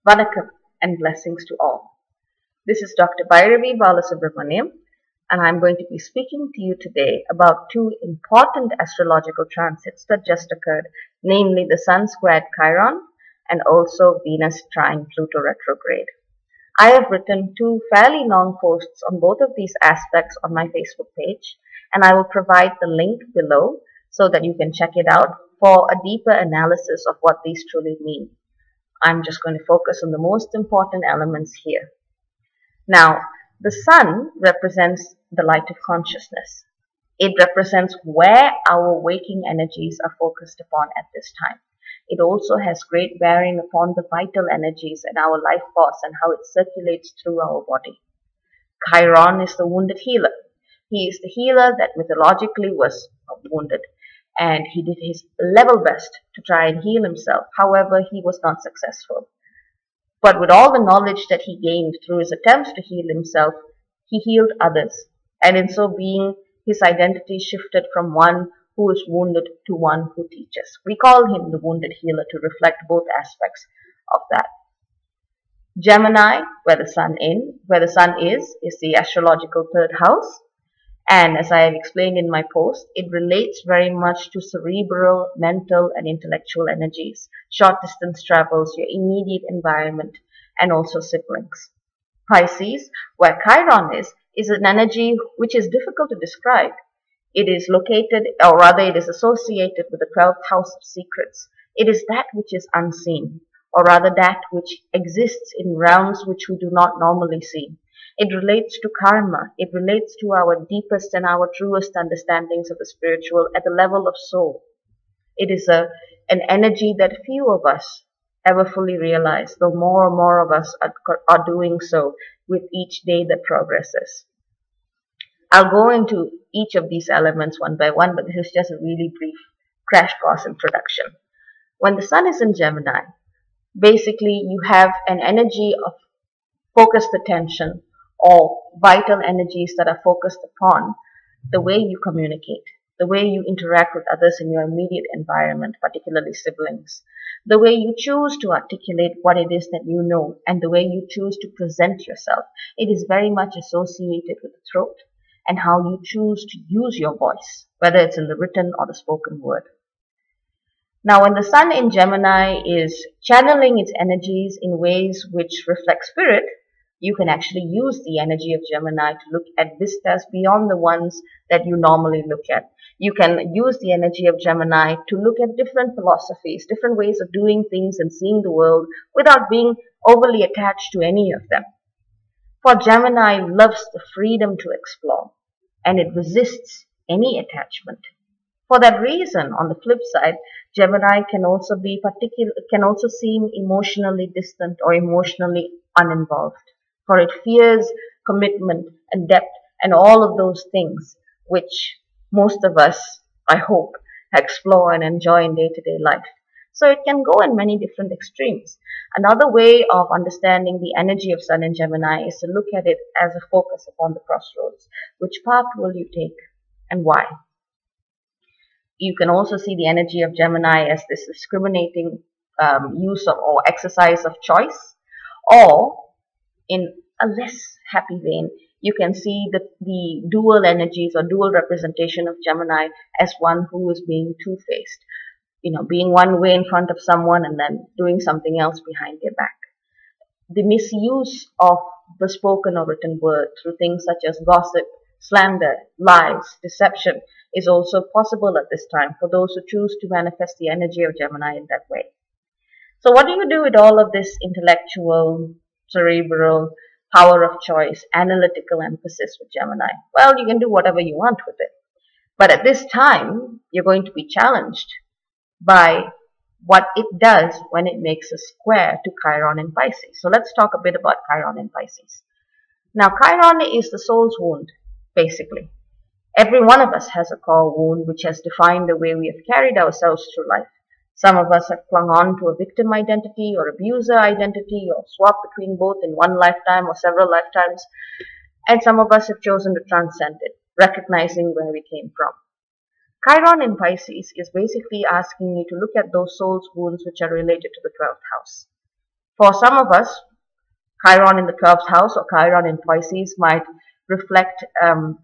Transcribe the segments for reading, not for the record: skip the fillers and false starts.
Vanakkam and blessings to all. This is Dr. Bairavee Balasubramaniam, and I'm going to be speaking to you today about two important astrological transits that just occurred, namely the Sun squared Chiron and also Venus trine Pluto retrograde. I have written two fairly long posts on both of these aspects on my Facebook page, and I will provide the link below so that you can check it out for a deeper analysis of what these truly mean. I'm just going to focus on the most important elements here. Now, the sun represents the light of consciousness. It represents where our waking energies are focused upon at this time. It also has great bearing upon the vital energies in our life force and how it circulates through our body. Chiron is the wounded healer. He is the healer that mythologically was wounded, and he did his level best to try and heal himself. However, he was not successful. But with all the knowledge that he gained through his attempts to heal himself, he healed others. And in so being, his identity shifted from one who is wounded to one who teaches. We call him the wounded healer to reflect both aspects of that. Gemini, where the sun is the astrological third house. And as I have explained in my post, it relates very much to cerebral, mental, and intellectual energies, short distance travels, your immediate environment, and also siblings. Pisces, where Chiron is an energy which is difficult to describe. It is located, or rather it is associated with the 12th house of secrets. It is that which is unseen, or rather that which exists in realms which we do not normally see. It relates to karma. It relates to our deepest and our truest understandings of the spiritual at the level of soul. It is an energy that few of us ever fully realize, though more and more of us are doing so with each day that progresses. I'll go into each of these elements one by one, but this is just a really brief crash course introduction. When the sun is in Gemini, basically you have an energy of focused attention, or vital energies that are focused upon the way you communicate, the way you interact with others in your immediate environment, particularly siblings, the way you choose to articulate what it is that you know, and the way you choose to present yourself. It is very much associated with the throat and how you choose to use your voice, whether it's in the written or the spoken word. Now, when the sun in Gemini is channeling its energies in ways which reflect spirit, you can actually use the energy of Gemini to look at vistas beyond the ones that you normally look at. You can use the energy of Gemini to look at different philosophies, different ways of doing things and seeing the world without being overly attached to any of them. For Gemini loves the freedom to explore, and it resists any attachment. For that reason, on the flip side, Gemini can also seem emotionally distant or emotionally uninvolved. For it fears commitment and depth and all of those things which most of us, I hope, explore and enjoy in day-to-day life. So it can go in many different extremes. Another way of understanding the energy of Sun in Gemini is to look at it as a focus upon the crossroads. Which path will you take and why? You can also see the energy of Gemini as this discriminating use of or exercise of choice, or in a less happy vein, you can see the dual energies or dual representation of Gemini as one who is being two-faced, being one way in front of someone and then doing something else behind their back. The misuse of the spoken or written word through things such as gossip, slander, lies, deception is also possible at this time for those who choose to manifest the energy of Gemini in that way. So what do you do with all of this intellectual, cerebral, power of choice, analytical emphasis with Gemini? Well, you can do whatever you want with it. But at this time, you're going to be challenged by what it does when it makes a square to Chiron in Pisces. So let's talk a bit about Chiron in Pisces. Now, Chiron is the soul's wound, basically. Every one of us has a core wound which has defined the way we have carried ourselves through life. Some of us have clung on to a victim identity or abuser identity or swapped between both in one lifetime or several lifetimes. And some of us have chosen to transcend it, recognizing where we came from. Chiron in Pisces is basically asking you to look at those soul's wounds which are related to the 12th house. For some of us, Chiron in the 12th house or Chiron in Pisces might reflect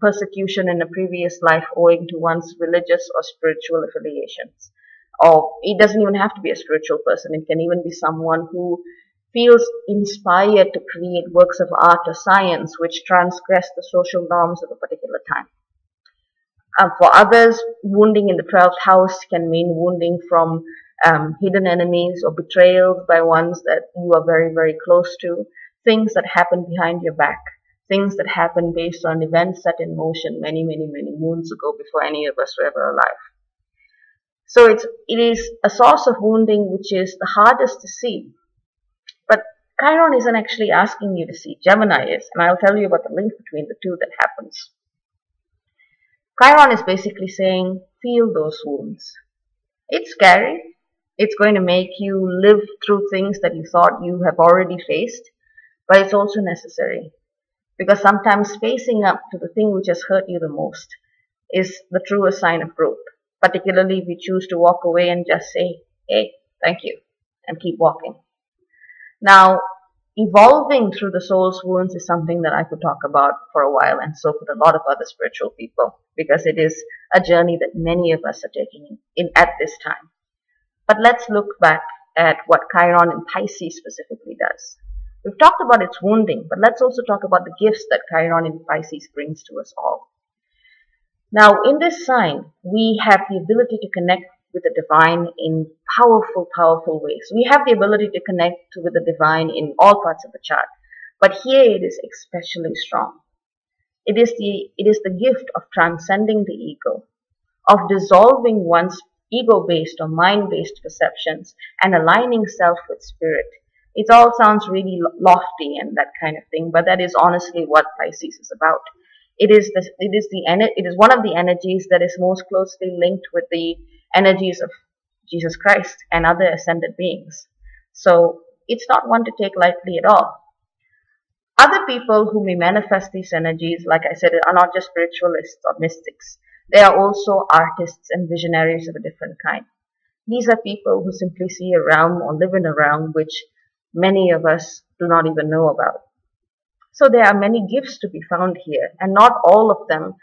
persecution in a previous life owing to one's religious or spiritual affiliations. Or it doesn't even have to be a spiritual person. It can even be someone who feels inspired to create works of art or science which transgress the social norms of a particular time. For others, wounding in the 12th house can mean wounding from hidden enemies or betrayals by ones that you are very, very close to, things that happen behind your back, things that happen based on events set in motion many, many, many moons ago before any of us were ever alive. So it is a source of wounding which is the hardest to see. But Chiron isn't actually asking you to see. Gemini is, and I'll tell you about the link between the two that happens. Chiron is basically saying, feel those wounds. It's scary. It's going to make you live through things that you thought you have already faced, but it's also necessary. Because sometimes facing up to the thing which has hurt you the most is the truest sign of growth. Particularly if you choose to walk away and just say, hey, thank you, and keep walking. Now, evolving through the soul's wounds is something that I could talk about for a while, and so could a lot of other spiritual people, because it is a journey that many of us are taking in at this time. But let's look back at what Chiron in Pisces specifically does. We've talked about its wounding, but let's also talk about the gifts that Chiron in Pisces brings to us all. Now, in this sign, we have the ability to connect with the divine in powerful, powerful ways. We have the ability to connect with the divine in all parts of the chart, but here it is especially strong. It is the gift of transcending the ego, of dissolving one's ego-based or mind-based perceptions and aligning self with spirit. It all sounds really lofty and that kind of thing, but that is honestly what Pisces is about. It is one of the energies that is most closely linked with the energies of Jesus Christ and other ascended beings. So it's not one to take lightly at all. Other people who may manifest these energies, like I said, are not just spiritualists or mystics. They are also artists and visionaries of a different kind. These are people who simply see a realm or live in a realm which many of us do not even know about. So there are many gifts to be found here, and not all of them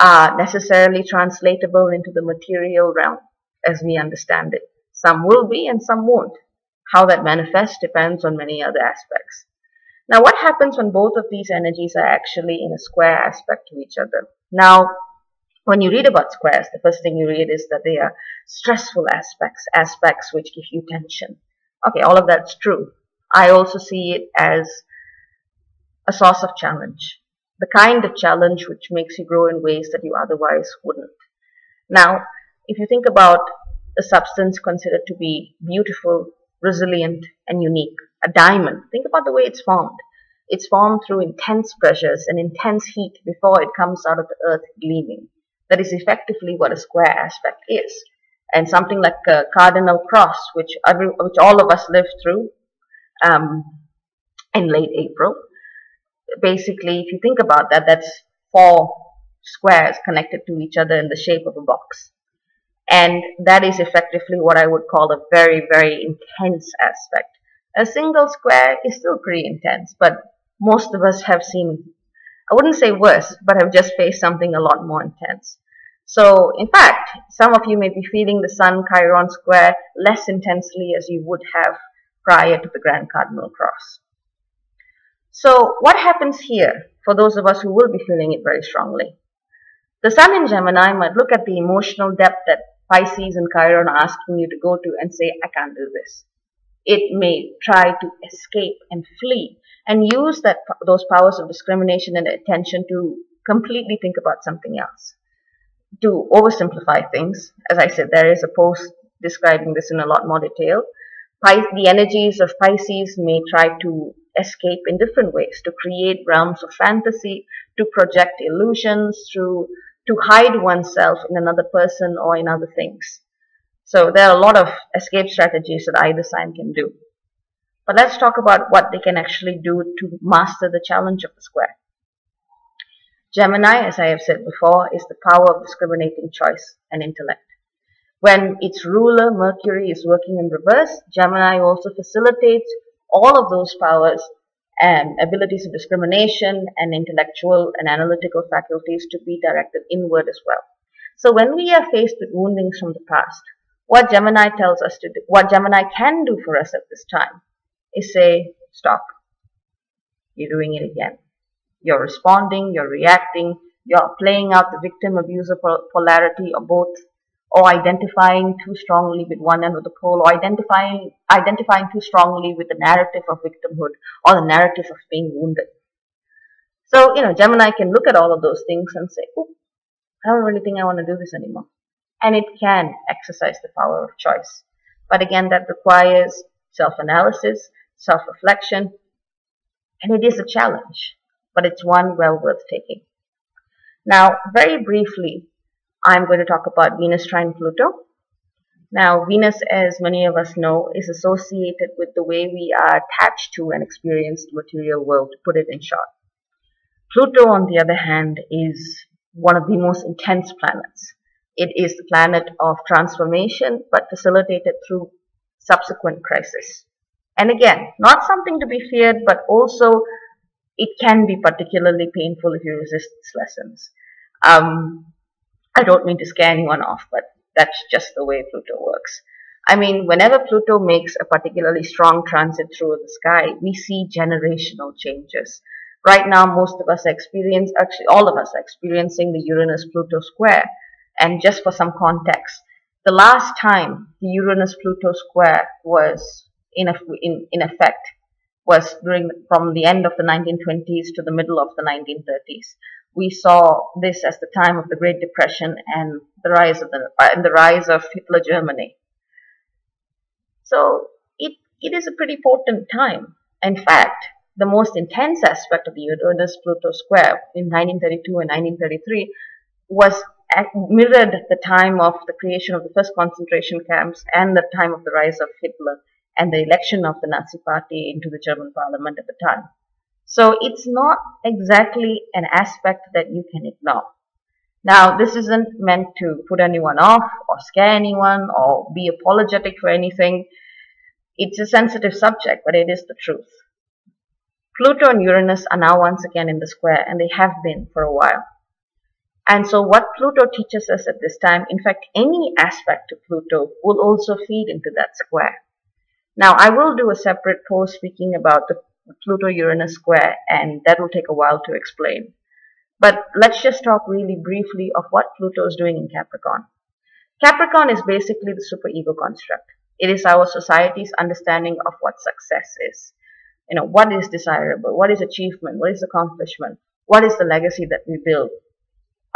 are necessarily translatable into the material realm as we understand it. Some will be and some won't. How that manifests depends on many other aspects. Now, what happens when both of these energies are actually in a square aspect to each other? Now, when you read about squares, the first thing you read is that they are stressful aspects which give you tension. Okay, all of that's true. I also see it as a source of challenge, the kind of challenge which makes you grow in ways that you otherwise wouldn't. Now, if you think about a substance considered to be beautiful, resilient, and unique, a diamond, think about the way it's formed. It's formed through intense pressures and intense heat before it comes out of the earth gleaming. That is effectively what a square aspect is. And something like a cardinal cross, which all of us lived through in late April. Basically, if you think about that, that's 4 squares connected to each other in the shape of a box. And that is effectively what I would call a very, very intense aspect. A single square is still pretty intense, but most of us have seen, I wouldn't say worse, but have just faced something a lot more intense. So, in fact, some of you may be feeling the Sun-Chiron square less intensely as you would have prior to the Grand Cardinal Cross. So what happens here for those of us who will be feeling it very strongly? The Sun in Gemini might look at the emotional depth that Pisces and Chiron are asking you to go to and say, I can't do this. It may try to escape and flee and use those powers of discrimination and attention to completely think about something else. To oversimplify things, as I said, there is a post describing this in a lot more detail. The energies of Pisces may try to escape in different ways, to create realms of fantasy, to project illusions, to hide oneself in another person or in other things. So there are a lot of escape strategies that either sign can do. But let's talk about what they can actually do to master the challenge of the square. Gemini, as I have said before, is the power of discriminating choice and intellect. When its ruler, Mercury, is working in reverse, Gemini also facilitates all of those powers and abilities of discrimination and intellectual and analytical faculties to be directed inward as well. So when we are faced with woundings from the past, what Gemini tells us to do, what Gemini can do for us at this time is say, stop. You're doing it again. You're responding, you're reacting, you're playing out the victim-abuser polarity or both, or identifying too strongly with one end of the pole, or identifying too strongly with the narrative of victimhood or the narrative of being wounded. So, Gemini can look at all of those things and say, oh, I don't really think I want to do this anymore. And it can exercise the power of choice. But again, that requires self-analysis, self-reflection, and it is a challenge, but it's one well worth taking. Now, very briefly, I'm going to talk about Venus trine Pluto. Now, Venus, as many of us know, is associated with the way we are attached to and experience the material world, to put it in short. Pluto, on the other hand, is one of the most intense planets. It is the planet of transformation, but facilitated through subsequent crisis. And again, not something to be feared, but also it can be particularly painful if you resist its lessons. I don't mean to scare anyone off, but that's just the way Pluto works. I mean, whenever Pluto makes a particularly strong transit through the sky, we see generational changes. Right now, most of us actually all of us are experiencing the Uranus-Pluto square. And just for some context, the last time the Uranus-Pluto square was in effect was from the end of the 1920s to the middle of the 1930s. We saw this as the time of the Great Depression and the rise of Hitler Germany. So it is a pretty potent time. In fact, the most intense aspect of the Uranus-Pluto square in 1932 and 1933 mirrored the time of the creation of the first concentration camps and the time of the rise of Hitler and the election of the Nazi Party into the German parliament at the time. So it's not exactly an aspect that you can ignore. Now, this isn't meant to put anyone off or scare anyone or be apologetic for anything. It's a sensitive subject, but it is the truth. Pluto and Uranus are now once again in the square, and they have been for a while. And so what Pluto teaches us at this time, in fact, any aspect of Pluto will also feed into that square. Now, I will do a separate post speaking about the Pluto-Uranus square, and that will take a while to explain. But let's just talk really briefly of what Pluto is doing in Capricorn. Capricorn is basically the superego construct. It is our society's understanding of what success is. What is desirable, what is achievement, what is accomplishment, what is the legacy that we build.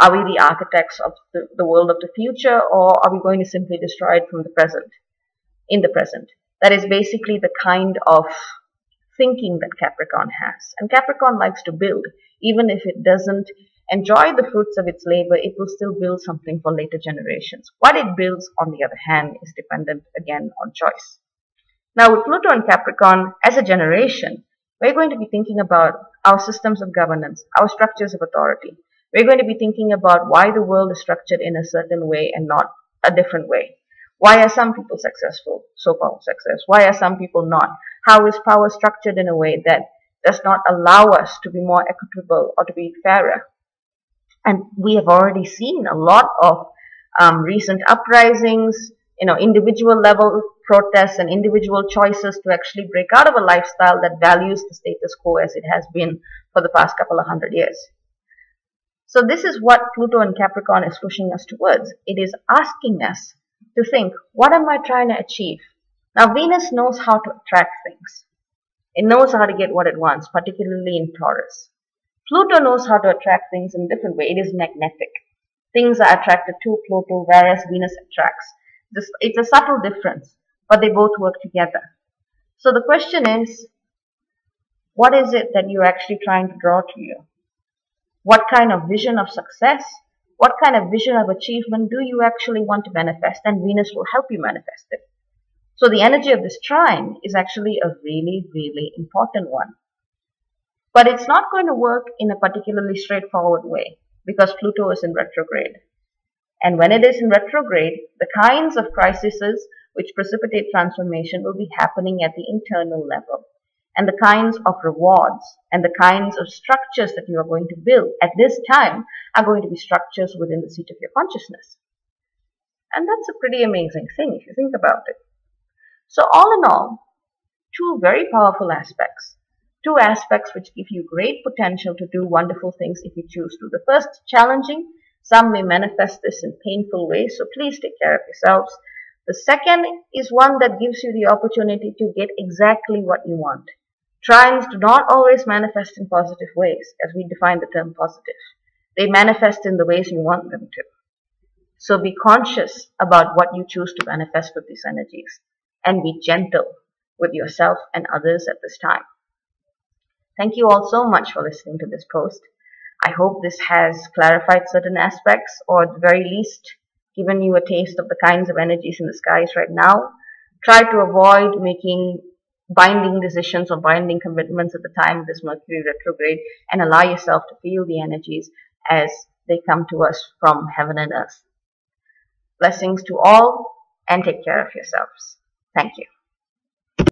Are we the architects of the world of the future, or are we going to simply destroy it from the present, in the present? That is basically the kind of thinking that Capricorn has. And Capricorn likes to build. Even if it doesn't enjoy the fruits of its labor, it will still build something for later generations. What it builds, on the other hand, is dependent again on choice. Now, with Pluto and Capricorn, as a generation, we're going to be thinking about our systems of governance, our structures of authority. We're going to be thinking about why the world is structured in a certain way and not a different way. Why are some people successful, so-called success? Why are some people not? How is power structured in a way that does not allow us to be more equitable or to be fairer? And we have already seen a lot of recent uprisings, individual level protests and individual choices to actually break out of a lifestyle that values the status quo as it has been for the past couple of 100 years. So this is what Pluto and Capricorn is pushing us towards. It is asking us to think, what am I trying to achieve? Now, Venus knows how to attract things. It knows how to get what it wants, particularly in Taurus. Pluto knows how to attract things in a different way. It is magnetic. Things are attracted to Pluto, whereas Venus attracts. It's a subtle difference, but they both work together. So the question is, what is it that you're actually trying to draw to you? What kind of vision of success, what kind of vision of achievement do you actually want to manifest? And Venus will help you manifest it. So the energy of this trine is actually a really, really important one. But it's not going to work in a particularly straightforward way because Pluto is in retrograde. And when it is in retrograde, the kinds of crises which precipitate transformation will be happening at the internal level. and the kinds of rewards and the kinds of structures that you are going to build at this time are going to be structures within the seat of your consciousness. And that's a pretty amazing thing if you think about it. So all in all, two very powerful aspects. Two aspects which give you great potential to do wonderful things if you choose to. The first, challenging. Some may manifest this in painful ways, so please take care of yourselves. The second is one that gives you the opportunity to get exactly what you want. Trines do not always manifest in positive ways, as we define the term positive. They manifest in the ways you want them to. So be conscious about what you choose to manifest with these energies, and be gentle with yourself and others at this time. Thank you all so much for listening to this post. I hope this has clarified certain aspects, or at the very least given you a taste of the kinds of energies in the skies right now. Try to avoid making binding decisions or binding commitments at the time of this Mercury retrograde, and allow yourself to feel the energies as they come to us from heaven and earth. Blessings to all, and take care of yourselves. Thank you.